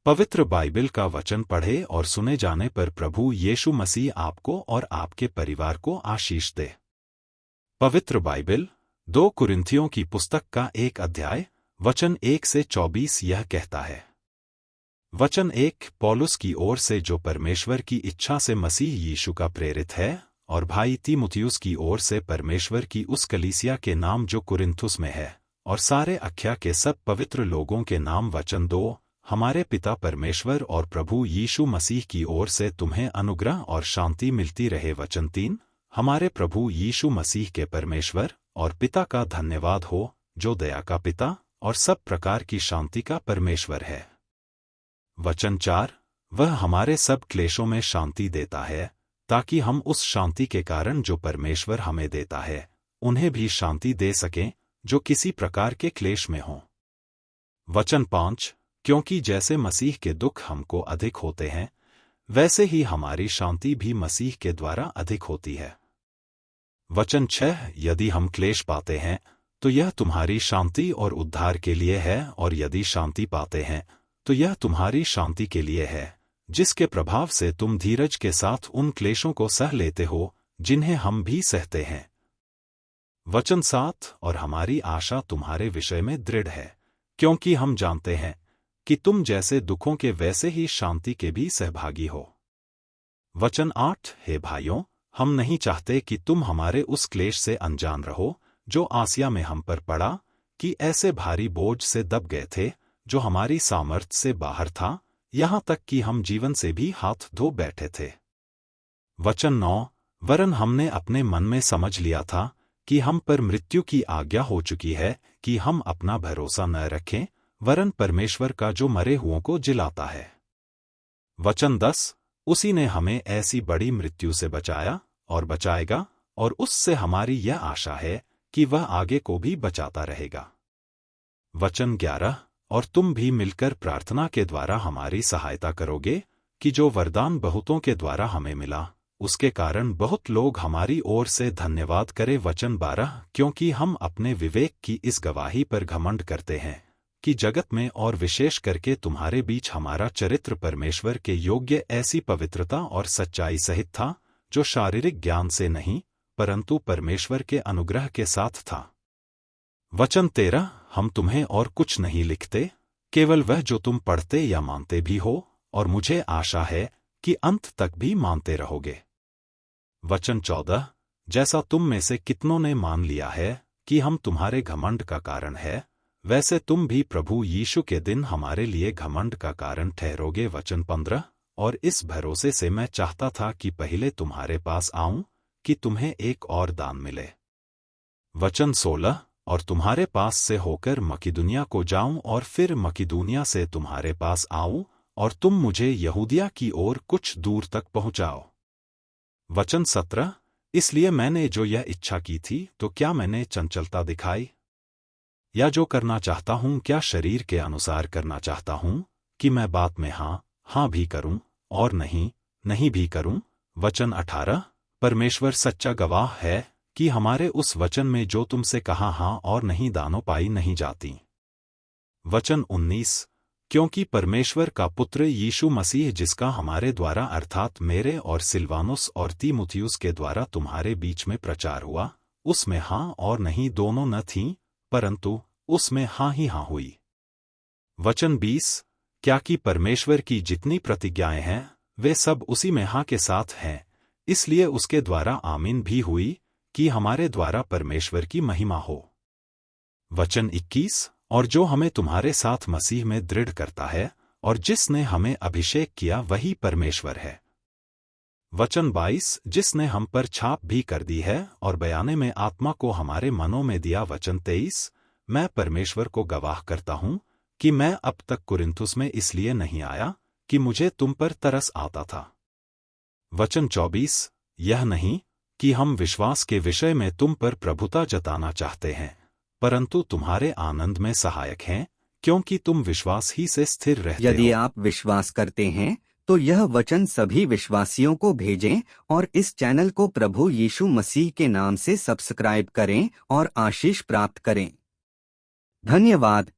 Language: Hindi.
पवित्र बाइबल का वचन पढ़े और सुने जाने पर प्रभु यीशु मसीह आपको और आपके परिवार को आशीष दे। पवित्र बाइबल 2 कुरिन्थियों की पुस्तक का 1 अध्याय वचन 1 से 24 यह कहता है। वचन 1 पौलुस की ओर से जो परमेश्वर की इच्छा से मसीह यीशु का प्रेरित है, और भाई तीमुथियुस की ओर से परमेश्वर की उस कलीसिया के नाम जो कुरिन्थुस में है, और सारे अख्या के सब पवित्र लोगों के नाम। वचन 2 हमारे पिता परमेश्वर और प्रभु यीशु मसीह की ओर से तुम्हें अनुग्रह और शांति मिलती रहे। वचन 3 हमारे प्रभु यीशु मसीह के परमेश्वर और पिता का धन्यवाद हो, जो दया का पिता और सब प्रकार की शांति का परमेश्वर है। वचन 4 वह हमारे सब क्लेशों में शांति देता है, ताकि हम उस शांति के कारण जो परमेश्वर हमें देता है, उन्हें भी शांति दे सकें जो किसी प्रकार के क्लेश में हों। वचन 5 क्योंकि जैसे मसीह के दुख हमको अधिक होते हैं, वैसे ही हमारी शांति भी मसीह के द्वारा अधिक होती है। वचन 6 यदि हम क्लेश पाते हैं तो यह तुम्हारी शांति और उद्धार के लिए है, और यदि शांति पाते हैं तो यह तुम्हारी शांति के लिए है, जिसके प्रभाव से तुम धीरज के साथ उन क्लेशों को सह लेते हो जिन्हें हम भी सहते हैं। वचन 7 और हमारी आशा तुम्हारे विषय में दृढ़ है, क्योंकि हम जानते हैं कि तुम जैसे दुखों के वैसे ही शांति के भी सहभागी हो। वचन 8 हे भाइयों, हम नहीं चाहते कि तुम हमारे उस क्लेश से अनजान रहो जो आसिया में हम पर पड़ा, कि ऐसे भारी बोझ से दब गए थे जो हमारी सामर्थ्य से बाहर था, यहाँ तक कि हम जीवन से भी हाथ धो बैठे थे। वचन 9 वरन हमने अपने मन में समझ लिया था कि हम पर मृत्यु की आज्ञा हो चुकी है, कि हम अपना भरोसा न रखें वरन परमेश्वर का जो मरे हुओं को जिलाता है। वचन 10 उसी ने हमें ऐसी बड़ी मृत्यु से बचाया और बचाएगा, और उससे हमारी यह आशा है कि वह आगे को भी बचाता रहेगा। वचन 11 और तुम भी मिलकर प्रार्थना के द्वारा हमारी सहायता करोगे, कि जो वरदान बहुतों के द्वारा हमें मिला, उसके कारण बहुत लोग हमारी ओर से धन्यवाद करें। वचन 12 क्योंकि हम अपने विवेक की इस गवाही पर घमंड करते हैं कि जगत में और विशेष करके तुम्हारे बीच हमारा चरित्र परमेश्वर के योग्य ऐसी पवित्रता और सच्चाई सहित था, जो शारीरिक ज्ञान से नहीं परंतु परमेश्वर के अनुग्रह के साथ था। वचन 13 हम तुम्हें और कुछ नहीं लिखते, केवल वह जो तुम पढ़ते या मानते भी हो, और मुझे आशा है कि अंत तक भी मानते रहोगे। वचन 14 जैसा तुम में से कितनों ने मान लिया है कि हम तुम्हारे घमंड का कारण है, वैसे तुम भी प्रभु यीशु के दिन हमारे लिए घमंड का कारण ठहरोगे। वचन 15 और इस भरोसे से मैं चाहता था कि पहले तुम्हारे पास आऊं, कि तुम्हें एक और दान मिले। वचन 16 और तुम्हारे पास से होकर मकिदुनिया को जाऊं, और फिर मकिदुनिया से तुम्हारे पास आऊं, और तुम मुझे यहूदिया की ओर कुछ दूर तक पहुंचाओ। वचन 17 इसलिए मैंने जो यह इच्छा की थी, तो क्या मैंने चंचलता दिखाई? या जो करना चाहता हूं क्या शरीर के अनुसार करना चाहता हूं, कि मैं बात में हाँ भी करूं और नहीं भी करूं। वचन 18 परमेश्वर सच्चा गवाह है कि हमारे उस वचन में जो तुमसे कहा हाँ और नहीं दानों पाई नहीं जाती। वचन 19 क्योंकि परमेश्वर का पुत्र यीशु मसीह, जिसका हमारे द्वारा अर्थात मेरे और सिलवानुस और तीमुथियुस के द्वारा तुम्हारे बीच में प्रचार हुआ, उसमें हाँ और नहीं दोनों न थीं, परंतु उसमें हाँ ही हाँ हुई। वचन 20 क्या कि परमेश्वर की जितनी प्रतिज्ञाएं हैं वे सब उसी में हाँ के साथ हैं, इसलिए उसके द्वारा आमीन भी हुई, कि हमारे द्वारा परमेश्वर की महिमा हो। वचन 21 और जो हमें तुम्हारे साथ मसीह में दृढ़ करता है, और जिसने हमें अभिषेक किया वही परमेश्वर है। वचन 22 जिसने हम पर छाप भी कर दी है और बयाने में आत्मा को हमारे मनों में दिया। वचन 23 मैं परमेश्वर को गवाह करता हूं कि मैं अब तक कुरिन्थुस में इसलिए नहीं आया कि मुझे तुम पर तरस आता था। वचन 24 यह नहीं कि हम विश्वास के विषय में तुम पर प्रभुता जताना चाहते हैं, परंतु तुम्हारे आनंद में सहायक हैं, क्योंकि तुम विश्वास ही से स्थिर रहते हो। यदि आप विश्वास करते हैं तो यह वचन सभी विश्वासियों को भेजें, और इस चैनल को प्रभु यीशु मसीह के नाम से सब्सक्राइब करें और आशीष प्राप्त करें। धन्यवाद।